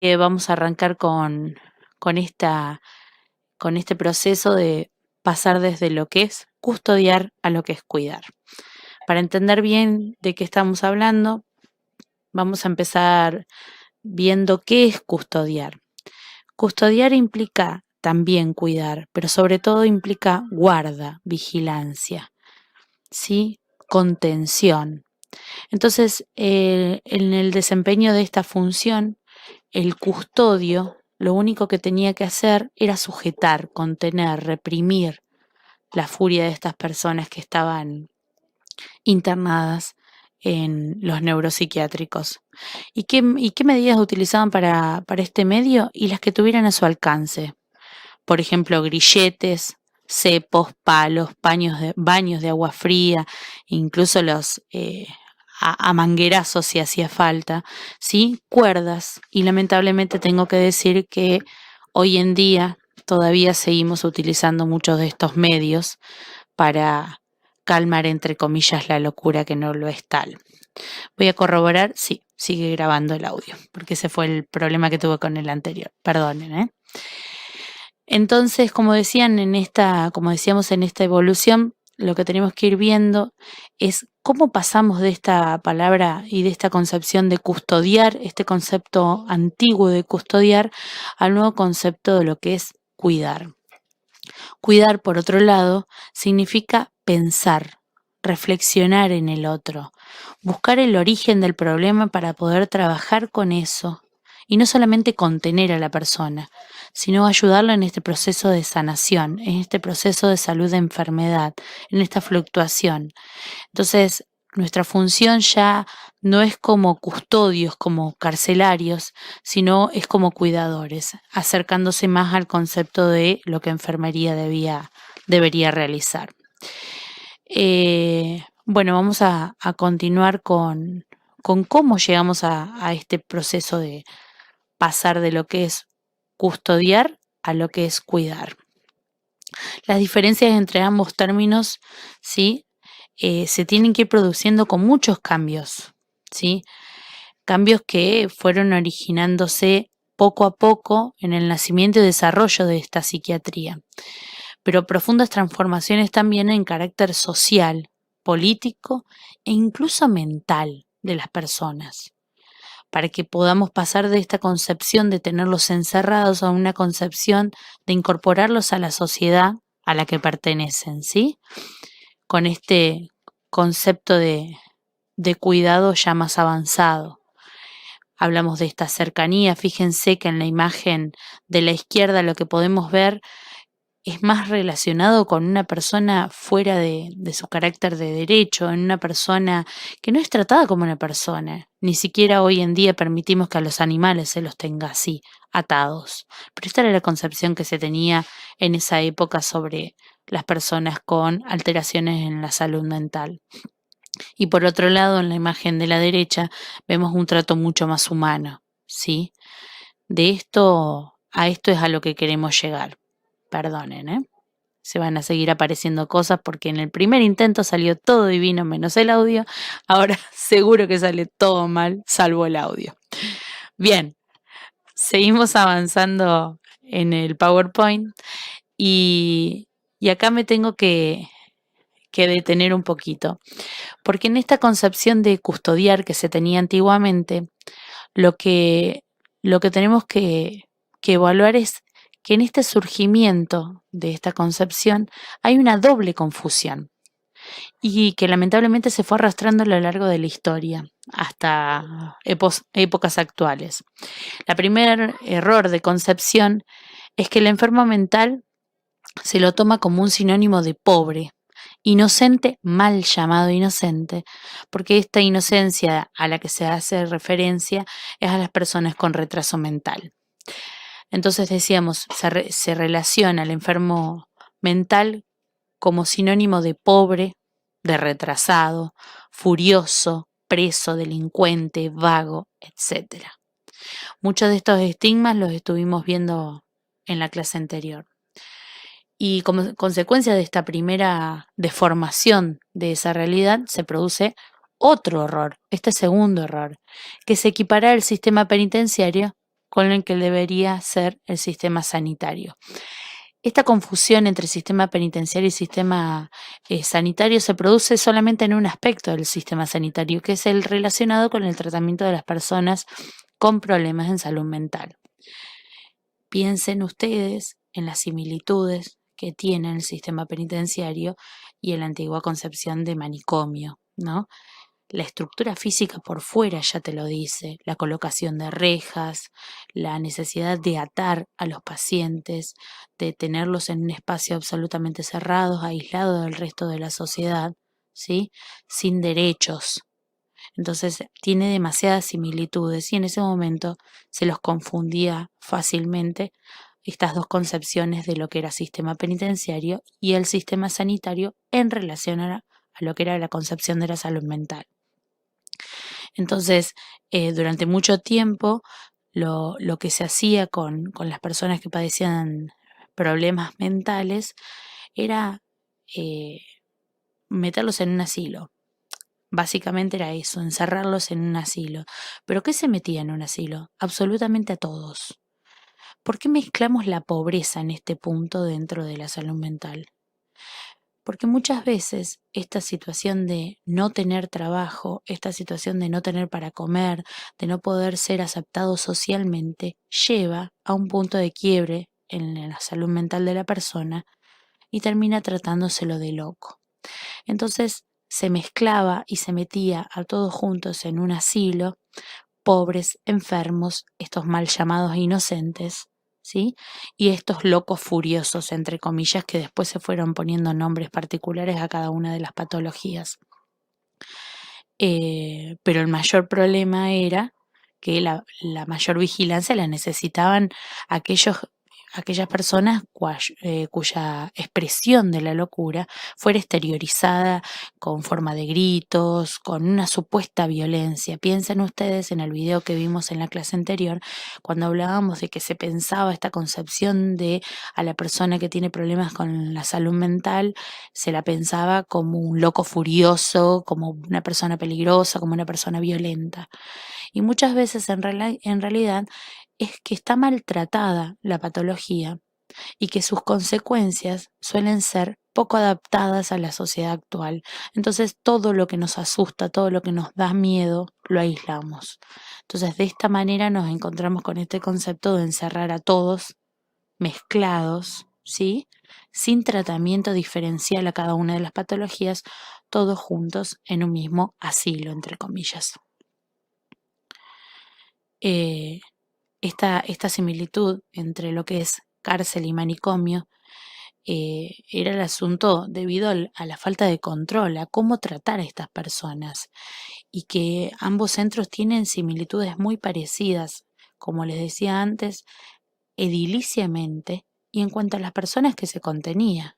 Vamos a arrancar con este proceso de pasar desde lo que es custodiar a lo que es cuidar. Para entender bien de qué estamos hablando, vamos a empezar viendo qué es custodiar. Custodiar implica también cuidar, pero sobre todo implica guarda, vigilancia, ¿sí? Contención. Entonces, en el desempeño de esta función, el custodio lo único que tenía que hacer era sujetar, contener, reprimir la furia de estas personas que estaban internadas en los neuropsiquiátricos. ¿Y qué medidas utilizaban para este medio? Y las que tuvieran a su alcance. Por ejemplo, grilletes, cepos, palos, baños de agua fría, incluso los a manguerazos si hacía falta, ¿sí? Cuerdas. Y lamentablemente tengo que decir que hoy en día todavía seguimos utilizando muchos de estos medios para calmar, entre comillas, la locura que no lo es tal. Voy a corroborar, sí, sigue grabando el audio, porque ese fue el problema que tuve con el anterior. Perdonen, ¿eh? Entonces, como decíamos en esta evolución, lo que tenemos que ir viendo es cómo pasamos de esta palabra y de esta concepción de custodiar, este concepto antiguo de custodiar, al nuevo concepto de lo que es cuidar. Cuidar, por otro lado, significa pensar, reflexionar en el otro, buscar el origen del problema para poder trabajar con eso y no solamente contener a la persona, sino ayudarlo en este proceso de sanación, en este proceso de salud de enfermedad, en esta fluctuación. Entonces, nuestra función ya no es como custodios, como carcelarios, sino es como cuidadores, acercándose más al concepto de lo que enfermería debería realizar. Bueno, vamos a continuar con cómo llegamos a este proceso de pasar de lo que es custodiar a lo que es cuidar. Las diferencias entre ambos términos, ¿sí? Se tienen que ir produciendo con muchos cambios, ¿sí? Cambios que fueron originándose poco a poco en el nacimiento y desarrollo de esta psiquiatría, pero profundas transformaciones también en carácter social, político e incluso mental de las personas, para que podamos pasar de esta concepción de tenerlos encerrados a una concepción de incorporarlos a la sociedad a la que pertenecen, ¿sí? Con este concepto de cuidado ya más avanzado. Hablamos de esta cercanía, fíjense que en la imagen de la izquierda lo que podemos ver es más relacionado con una persona fuera de su carácter de derecho, en una persona que no es tratada como una persona. Ni siquiera hoy en día permitimos que a los animales se los tenga así, atados. Pero esta era la concepción que se tenía en esa época sobre las personas con alteraciones en la salud mental. Y por otro lado, en la imagen de la derecha, vemos un trato mucho más humano, ¿sí? De esto a esto es a lo que queremos llegar. Perdonen, ¿eh? Se van a seguir apareciendo cosas porque en el primer intento salió todo divino menos el audio. Ahora seguro que sale todo mal, salvo el audio. Bien, seguimos avanzando en el PowerPoint y acá me tengo que detener un poquito, porque en esta concepción de custodiar que se tenía antiguamente, lo que, lo que tenemos que evaluar es que en este surgimiento de esta concepción hay una doble confusión y que lamentablemente se fue arrastrando a lo largo de la historia hasta épocas actuales. El primer error de concepción es que el enfermo mental se lo toma como un sinónimo de pobre, inocente, mal llamado inocente, porque esta inocencia a la que se hace referencia es a las personas con retraso mental. Entonces decíamos, se relaciona al enfermo mental como sinónimo de pobre, de retrasado, furioso, preso, delincuente, vago, etc. Muchos de estos estigmas los estuvimos viendo en la clase anterior. Y como consecuencia de esta primera deformación de esa realidad se produce otro error, este segundo error, que se equipara el sistema penitenciario con el que debería ser el sistema sanitario. Esta confusión entre sistema penitenciario y sistema sanitario se produce solamente en un aspecto del sistema sanitario, que es el relacionado con el tratamiento de las personas con problemas en salud mental. Piensen ustedes en las similitudes que tiene el sistema penitenciario y en la antigua concepción de manicomio, ¿no? La estructura física por fuera ya te lo dice, la colocación de rejas, la necesidad de atar a los pacientes, de tenerlos en un espacio absolutamente cerrado, aislado del resto de la sociedad, ¿sí? Sin derechos. Entonces tiene demasiadas similitudes y en ese momento se los confundía fácilmente estas dos concepciones de lo que era sistema penitenciario y el sistema sanitario en relación a lo que era la concepción de la salud mental. Entonces, durante mucho tiempo, lo que se hacía con las personas que padecían problemas mentales era meterlos en un asilo. Básicamente era eso, encerrarlos en un asilo. ¿Pero qué se metía en un asilo? Absolutamente a todos. ¿Por qué mezclamos la pobreza en este punto dentro de la salud mental? Porque muchas veces esta situación de no tener trabajo, esta situación de no tener para comer, de no poder ser aceptado socialmente, lleva a un punto de quiebre en la salud mental de la persona y termina tratándoselo de loco. Entonces se mezclaba y se metía a todos juntos en un asilo, pobres, enfermos, estos mal llamados inocentes, ¿sí? Y estos locos furiosos, entre comillas, que después se fueron poniendo nombres particulares a cada una de las patologías. Pero el mayor problema era que la mayor vigilancia la necesitaban aquellas personas cuya expresión de la locura fuera exteriorizada con forma de gritos, con una supuesta violencia. Piensen ustedes en el video que vimos en la clase anterior, cuando hablábamos de que se pensaba esta concepción de a la persona que tiene problemas con la salud mental, se la pensaba como un loco furioso, como una persona peligrosa, como una persona violenta. Y muchas veces en realidad es que está maltratada la patología y que sus consecuencias suelen ser poco adaptadas a la sociedad actual. Entonces todo lo que nos asusta, todo lo que nos da miedo, lo aislamos. Entonces de esta manera nos encontramos con este concepto de encerrar a todos mezclados, ¿sí? Sin tratamiento diferencial a cada una de las patologías, todos juntos en un mismo asilo, entre comillas. Esta similitud entre lo que es cárcel y manicomio era el asunto debido a la falta de control, a cómo tratar a estas personas y que ambos centros tienen similitudes muy parecidas, como les decía antes, ediliciamente y en cuanto a las personas que se contenía.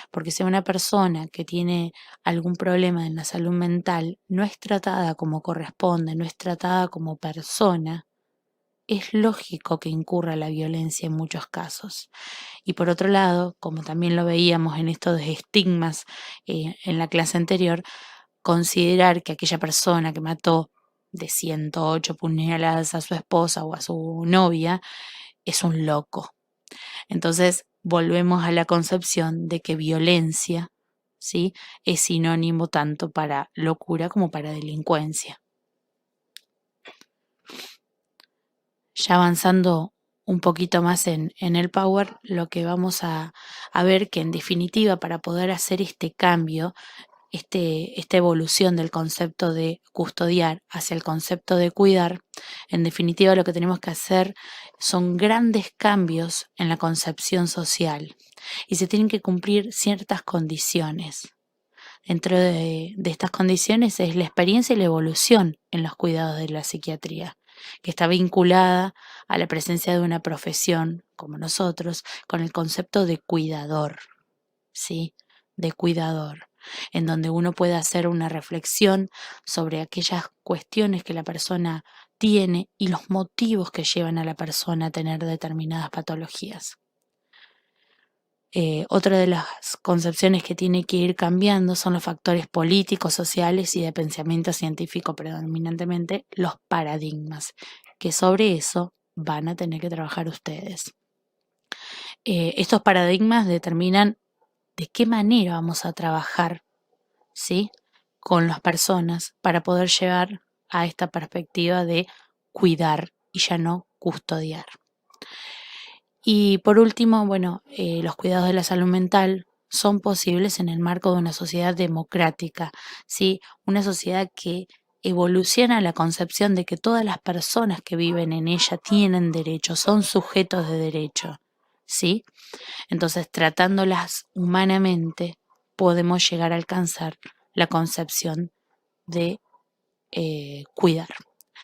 Porque si una persona que tiene algún problema en la salud mental no es tratada como corresponde, no es tratada como persona, es lógico que incurra la violencia en muchos casos. Y por otro lado, como también lo veíamos en estos estigmas en la clase anterior, considerar que aquella persona que mató de 108 puñaladas a su esposa o a su novia es un loco. Entonces volvemos a la concepción de que violencia, ¿sí?, es sinónimo tanto para locura como para delincuencia. Ya avanzando un poquito más en el Power, lo que vamos a ver que en definitiva para poder hacer este cambio, esta evolución del concepto de custodiar hacia el concepto de cuidar, en definitiva lo que tenemos que hacer son grandes cambios en la concepción social y se tienen que cumplir ciertas condiciones. Dentro de estas condiciones es la experiencia y la evolución en los cuidados de la psiquiatría, que está vinculada a la presencia de una profesión como nosotros con el concepto de cuidador, ¿sí? De cuidador, en donde uno puede hacer una reflexión sobre aquellas cuestiones que la persona tiene y los motivos que llevan a la persona a tener determinadas patologías. Otra de las concepciones que tiene que ir cambiando son los factores políticos, sociales y de pensamiento científico, predominantemente los paradigmas, que sobre eso van a tener que trabajar ustedes. Estos paradigmas determinan de qué manera vamos a trabajar, ¿sí?, con las personas para poder llegar a esta perspectiva de cuidar y ya no custodiar. Y por último, bueno, los cuidados de la salud mental son posibles en el marco de una sociedad democrática, ¿sí? Una sociedad que evoluciona a la concepción de que todas las personas que viven en ella tienen derechos, son sujetos de derecho, ¿sí? Entonces, tratándolas humanamente, podemos llegar a alcanzar la concepción de cuidar.